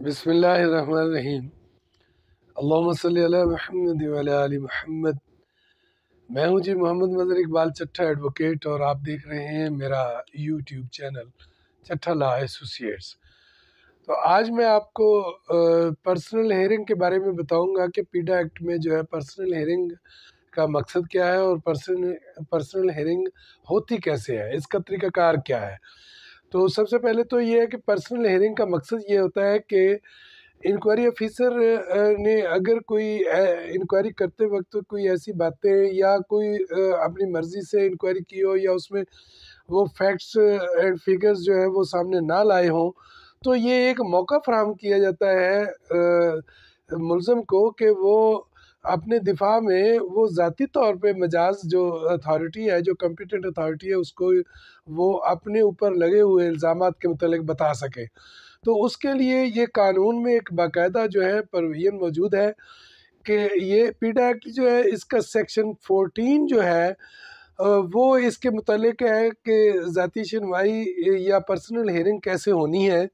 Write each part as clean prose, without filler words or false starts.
بسم اللہ الرحمن الرحیم۔ اللہم صلی علی محمد وعلی آل محمد۔ میں ہوں جی محمد مظہر اقبال چٹھا ایڈوکیٹ، اور آپ دیکھ رہے ہیں میرا یوٹیوب چینل چٹھا لا ایسوسیٹس۔ تو آج میں آپ کو پرسنل ہیئرنگ کے بارے میں بتاؤں گا کہ پیڈا ایکٹ میں جو ہے پرسنل ہیئرنگ کا مقصد کیا ہے، اور پرسنل ہیئرنگ ہوتی کیسے ہے، اس کا طریقہ کار کیا ہے۔ تو سب سے پہلے تو یہ ہے کہ پرسنل ہیئرنگ کا مقصد یہ ہوتا ہے کہ انکوائری آفیسر نے اگر کوئی انکوائری کرتے وقت کوئی ایسی باتیں یا کوئی اپنی مرضی سے انکوائری کی ہو، یا اس میں وہ فیکٹس اینڈ فیگرز جو ہے وہ سامنے نہ لائے ہوں، تو یہ ایک موقع فراہم کیا جاتا ہے ملزم کو کہ وہ اپنے دفاع میں وہ ذاتی طور پہ مجاز جو اتھارٹی ہے، جو کمپیٹنٹ اتھارٹی ہے، اس کو وہ اپنے اوپر لگے ہوئے الزامات کے متعلق بتا سکے۔ تو اس کے لیے یہ قانون میں ایک باقاعدہ جو ہے پروویژن موجود ہے کہ یہ پیڈا ایکٹ جو ہے، اس کا سیکشن 14 جو ہے وہ اس کے متعلق ہے کہ ذاتی شنوائی یا پرسنل ہیئرنگ کیسے ہونی ہے،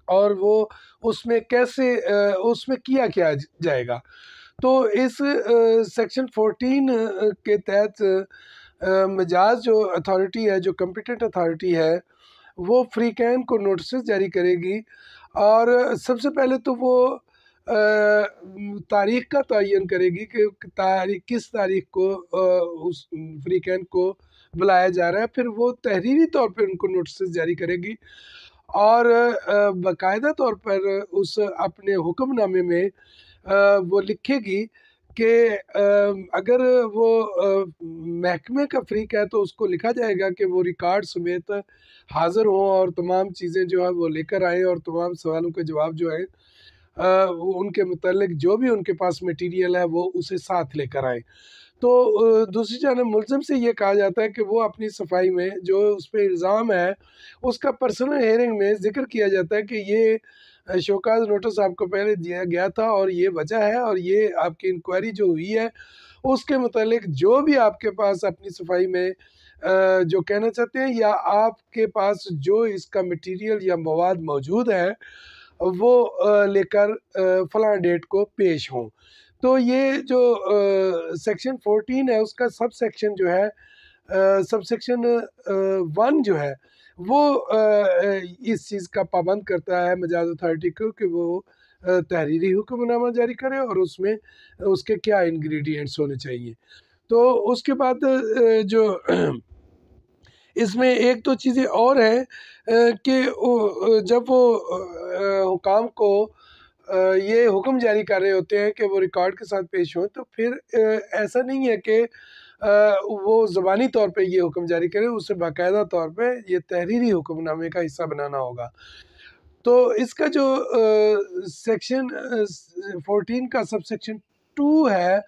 اور وہ اس میں کیسے اس میں کیا جائے گا۔ تو اس سیکشن 14 کے تحت مجاز جو اتھارٹی ہے، جو کمپیٹنٹ اتھارٹی ہے، وہ فریقین کو نوٹسز جاری کرے گی، اور سب سے پہلے تو وہ تاریخ کا تعین کرے گی کہ کس تاریخ کو اس فریقین کو بلایا جا رہا ہے۔ پھر وہ تحریری طور پہ ان کو نوٹسز جاری کرے گی، اور باقاعدہ طور پر اس اپنے حکم نامے میں وہ لکھے گی کہ اگر وہ محکمے کا فریق ہے تو اس کو لکھا جائے گا کہ وہ ریکارڈ سمیت حاضر ہوں، اور تمام چیزیں جو ہے وہ لے کر آئیں، اور تمام سوالوں کے جواب جو ہیں ان کے متعلق جو بھی ان کے پاس میٹیریل ہے وہ اسے ساتھ لے کر آئیں۔ تو دوسری جانب ملزم سے یہ کہا جاتا ہے کہ وہ اپنی صفائی میں جو اس پہ الزام ہے، اس کا پرسنل ہیئرنگ میں ذکر کیا جاتا ہے کہ یہ شوکاز نوٹس آپ کو پہلے دیا گیا تھا، اور یہ وجہ ہے، اور یہ آپ کی انکوائری جو ہوئی ہے اس کے متعلق جو بھی آپ کے پاس اپنی صفائی میں جو کہنا چاہتے ہیں، یا آپ کے پاس جو اس کا مٹیریل یا مواد موجود ہے، وہ لے کر فلاں ڈیٹ کو پیش ہوں۔ تو یہ جو سیکشن 14 ہے، اس کا سب سیکشن جو ہے، سب سیکشن 1 جو ہے، وہ اس چیز کا پابند کرتا ہے مجاز اتھارٹی کو کہ وہ تحریری حکم نامہ جاری کرے، اور اس میں اس کے کیا انگریڈینٹس ہونے چاہیے۔ تو اس کے بعد جو اس میں ایک دو چیزیں اور ہیں کہ جب وہ حکام کو یہ حکم جاری کر رہے ہوتے ہیں کہ وہ ریکارڈ کے ساتھ پیش ہوں، تو پھر ایسا نہیں ہے کہ وہ زبانی طور پہ یہ حکم جاری کریں، اسے باقاعدہ طور پہ یہ تحریری حکم نامے کا حصہ بنانا ہوگا۔ تو اس کا جو سیکشن 14 کا سب سیکشن 2 ہے،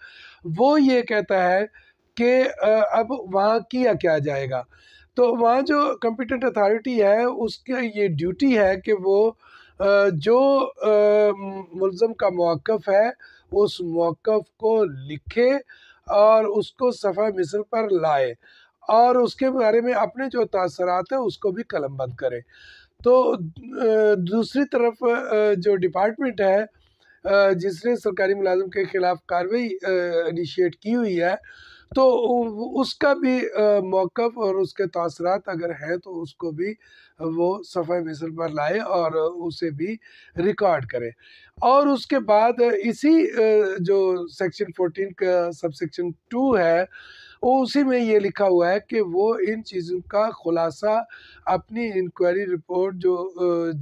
وہ یہ کہتا ہے کہ اب وہاں کیا جائے گا۔ تو وہاں جو کمپیٹنٹ اتھارٹی ہے، اس کا یہ ڈیوٹی ہے کہ وہ جو ملزم کا موقف ہے، اس موقف کو لکھے اور اس کو صفحہ مثل پر لائے، اور اس کے بارے میں اپنے جو تاثرات ہیں اس کو بھی قلم بند کرے۔ تو دوسری طرف جو ڈپارٹمنٹ ہے جس نے سرکاری ملازم کے خلاف کارروائی انیشیٹ کی ہوئی ہے، تو اس کا بھی موقف اور اس کے تاثرات اگر ہیں تو اس کو بھی وہ صفحہ مثل پر لائے اور اسے بھی ریکارڈ کرے۔ اور اس کے بعد اسی جو سیکشن 14 کا سب سیکشن 2 ہے، وہ اسی میں یہ لکھا ہوا ہے کہ وہ ان چیزوں کا خلاصہ اپنی انکوائری رپورٹ جو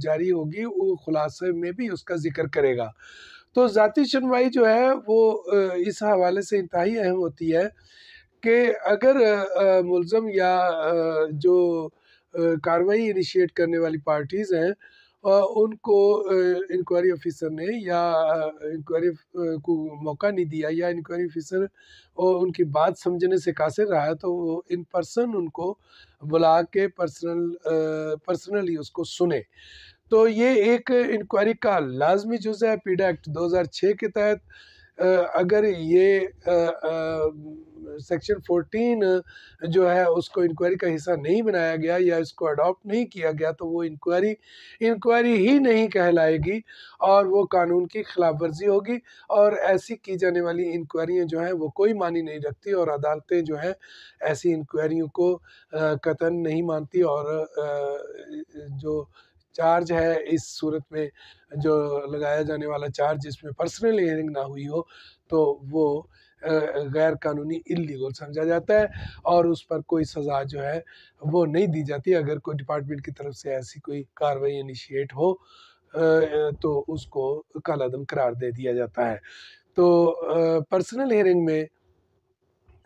جاری ہوگی، وہ خلاصے میں بھی اس کا ذکر کرے گا۔ تو ذاتی شنوائی جو ہے وہ اس حوالے سے انتہائی اہم ہوتی ہے کہ اگر ملزم یا جو کارروائی انیشیٹ کرنے والی پارٹیز ہیں، ان کو انکوائری آفیسر نے یا انکوائری کو موقع نہیں دیا، یا انکوائری آفیسر ان کی بات سمجھنے سے قاصر رہا، تو وہ ان پرسن ان کو بلا کے پرسنلی اس کو سنے۔ تو یہ ایک انکوائری کا لازمی جزء ہے پیڈا ایکٹ 2006 کے تحت۔ اگر یہ سیکشن 14 جو ہے اس کو انکوائری کا حصہ نہیں بنایا گیا یا اس کو اڈاپٹ نہیں کیا گیا تو وہ انکوائری ہی نہیں کہلائے گی اور وہ قانون کی خلاف ورزی ہوگی، اور ایسی کی جانے والی انکوائریاں جو ہیں وہ کوئی معنی نہیں رکھتی، اور عدالتیں جو ہیں ایسی انکوائریوں کو قطعاً نہیں مانتی، اور جو چارج ہے اس صورت میں جو لگایا جانے والا چارج جس میں پرسنل ہیئرنگ نہ ہوئی ہو تو وہ غیر قانونی اللیگل سمجھا جاتا ہے، اور اس پر کوئی سزا جو ہے وہ نہیں دی جاتی۔ اگر کوئی ڈپارٹمنٹ کی طرف سے ایسی کوئی کارروائی انیشیٹ ہو تو اس کو کالعدم قرار دے دیا جاتا ہے۔ تو پرسنل ہیئرنگ میں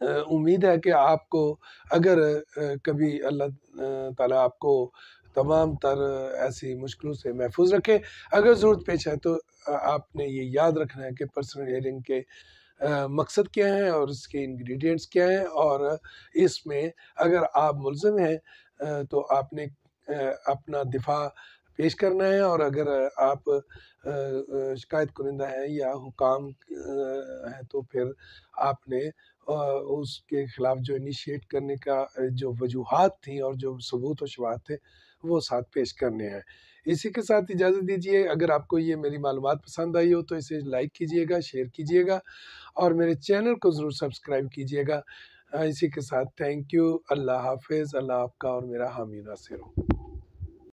امید ہے کہ آپ کو اگر کبھی اللہ تعالیٰ آپ کو تمام تر ایسی مشکلوں سے محفوظ رکھے، اگر ضرورت پیش ہے تو آپ نے یہ یاد رکھنا ہے کہ پرسنل ہیئرنگ کے مقصد کیا ہیں اور اس کے انگریڈینٹس کیا ہیں، اور اس میں اگر آپ ملزم ہیں تو آپ نے اپنا دفاع پیش کرنا ہے، اور اگر آپ شکایت کنندہ ہیں یا حکام ہیں تو پھر آپ نے اس کے خلاف جو انیشیٹ کرنے کا جو وجوہات تھیں اور جو ثبوت و شواہد تھے وہ ساتھ پیش کرنے ہیں۔ اسی کے ساتھ اجازت دیجیے، اگر آپ کو یہ میری معلومات پسند آئی ہو تو اسے لائک کیجیے گا، شیئر کیجیے گا، اور میرے چینل کو ضرور سبسکرائب کیجیے گا۔ اسی کے ساتھ تھینک یو، اللہ حافظ، اللہ آپ کا اور میرا حامی ناصر ہو۔